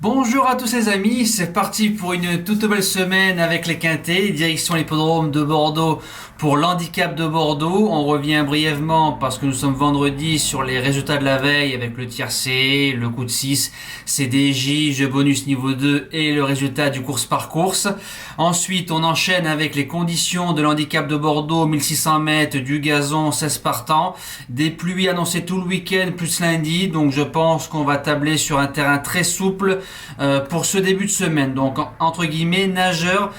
Bonjour à tous les amis, c'est parti pour une toute nouvelle semaine avec les quintés, direction l'hippodrome de Bordeaux pour l'handicap de Bordeaux. On revient brièvement parce que nous sommes vendredi sur les résultats de la veille avec le tiercé, le coup de 6, CDJ, jeu bonus niveau 2 et le résultat du course par course. Ensuite on enchaîne avec les conditions de l'handicap de Bordeaux, 1600 mètres, du gazon, 16 partants, des pluies annoncées tout le week-end plus lundi, donc je pense qu'on va tabler sur un terrain très souple pour ce début de semaine, donc entre guillemets nageur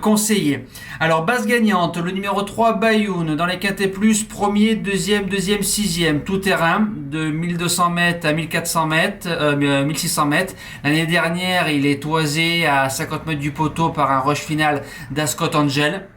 conseillé. Alors base gagnante, le numéro 3 Bayoun dans les quintés plus, premier, deuxième, sixième, tout terrain de 1200 mètres à 1400 mètres, 1600 mètres. L'année dernière il est toisé à 50 mètres du poteau par un rush final d'Ascot Angel.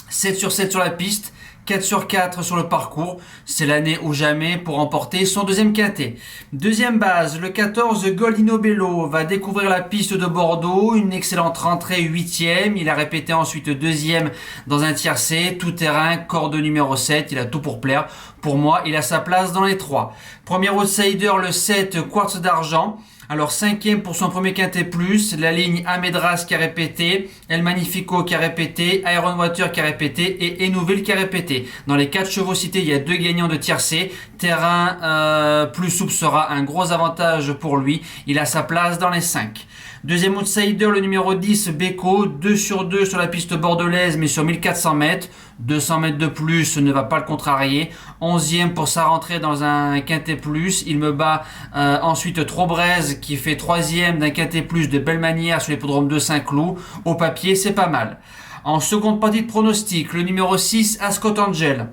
7 sur 7 sur la piste, 4 sur 4 sur le parcours. C'est l'année ou jamais pour remporter son deuxième quintet. Deuxième base, le 14 Goldino Bello va découvrir la piste de Bordeaux. Une excellente rentrée, 8e. Il a répété ensuite 2e dans un tiercé, tout terrain, corde numéro 7. Il a tout pour plaire. Pour moi, il a sa place dans les 3. Premier outsider, le 7 Quartz d'Argent. Alors 5e pour son premier quintet plus, la ligne Amedras qui a répété, El Magnifico qui a répété, Iron Water qui a répété et Enouville qui a répété. Dans les 4 chevaux cités, il y a 2 gagnants de tiercé. Terrain plus souple sera un gros avantage pour lui. Il a sa place dans les 5. Deuxième outsider, le numéro 10, Beko, 2 sur 2 sur la piste bordelaise, mais sur 1400 mètres. 200 mètres de plus ne va pas le contrarier. 11e pour sa rentrée dans un quintet plus. Il me bat ensuite Trobrez qui fait 3e d'un quintet plus de belle manière sur l'hippodrome de Saint-Cloud. Au papier, c'est pas mal. En seconde partie de pronostic, le numéro 6, Ascot Angel.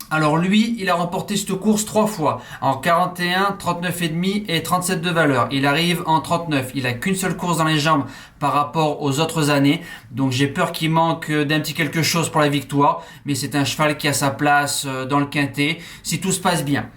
Alors lui, il a remporté cette course 3 fois, en 41, 39,5 et 37 de valeur. Il arrive en 39. Il a qu'une seule course dans les jambes par rapport aux autres années. Donc j'ai peur qu'il manque d'un petit quelque chose pour la victoire. Mais c'est un cheval qui a sa place dans le quintet, si tout se passe bien.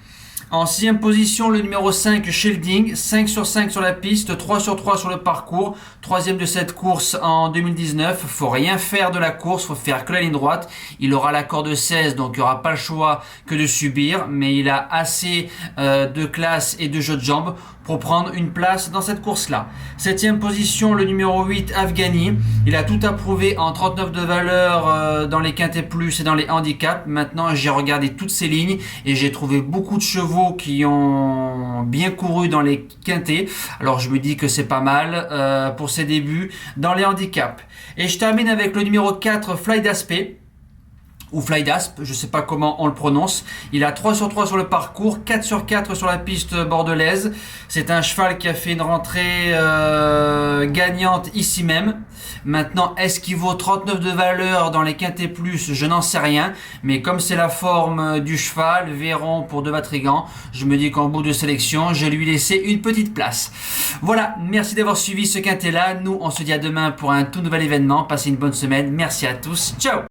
En 6e position, le numéro 5, Shelding, 5 sur 5 sur la piste, 3 sur 3 sur le parcours, 3e de cette course en 2019. Faut rien faire de la course, faut faire que la ligne droite. Il aura la corde 16, donc il n'y aura pas le choix que de subir, mais il a assez de classe et de jeu de jambes pour prendre une place dans cette course-là. 7e position, le numéro 8, Afghani. Il a tout approuvé en 39 de valeur dans les quintets plus et dans les handicaps. Maintenant, j'ai regardé toutes ces lignes et j'ai trouvé beaucoup de chevaux qui ont bien couru dans les quintets. Alors, je me dis que c'est pas mal pour ses débuts dans les handicaps. Et je termine avec le numéro 4, Fly d'Aspect. Ou Flydasp, je sais pas comment on le prononce. Il a 3 sur 3 sur le parcours, 4 sur 4 sur la piste bordelaise. C'est un cheval qui a fait une rentrée gagnante ici même. Maintenant, est-ce qu'il vaut 39 de valeur dans les quintets plus? Je n'en sais rien. Mais comme c'est la forme du cheval, verron pour De Vatrigan, je me dis qu'en bout de sélection, je vais lui laisser une petite place. Voilà, merci d'avoir suivi ce quintet-là. Nous, on se dit à demain pour un tout nouvel événement. Passez une bonne semaine. Merci à tous. Ciao!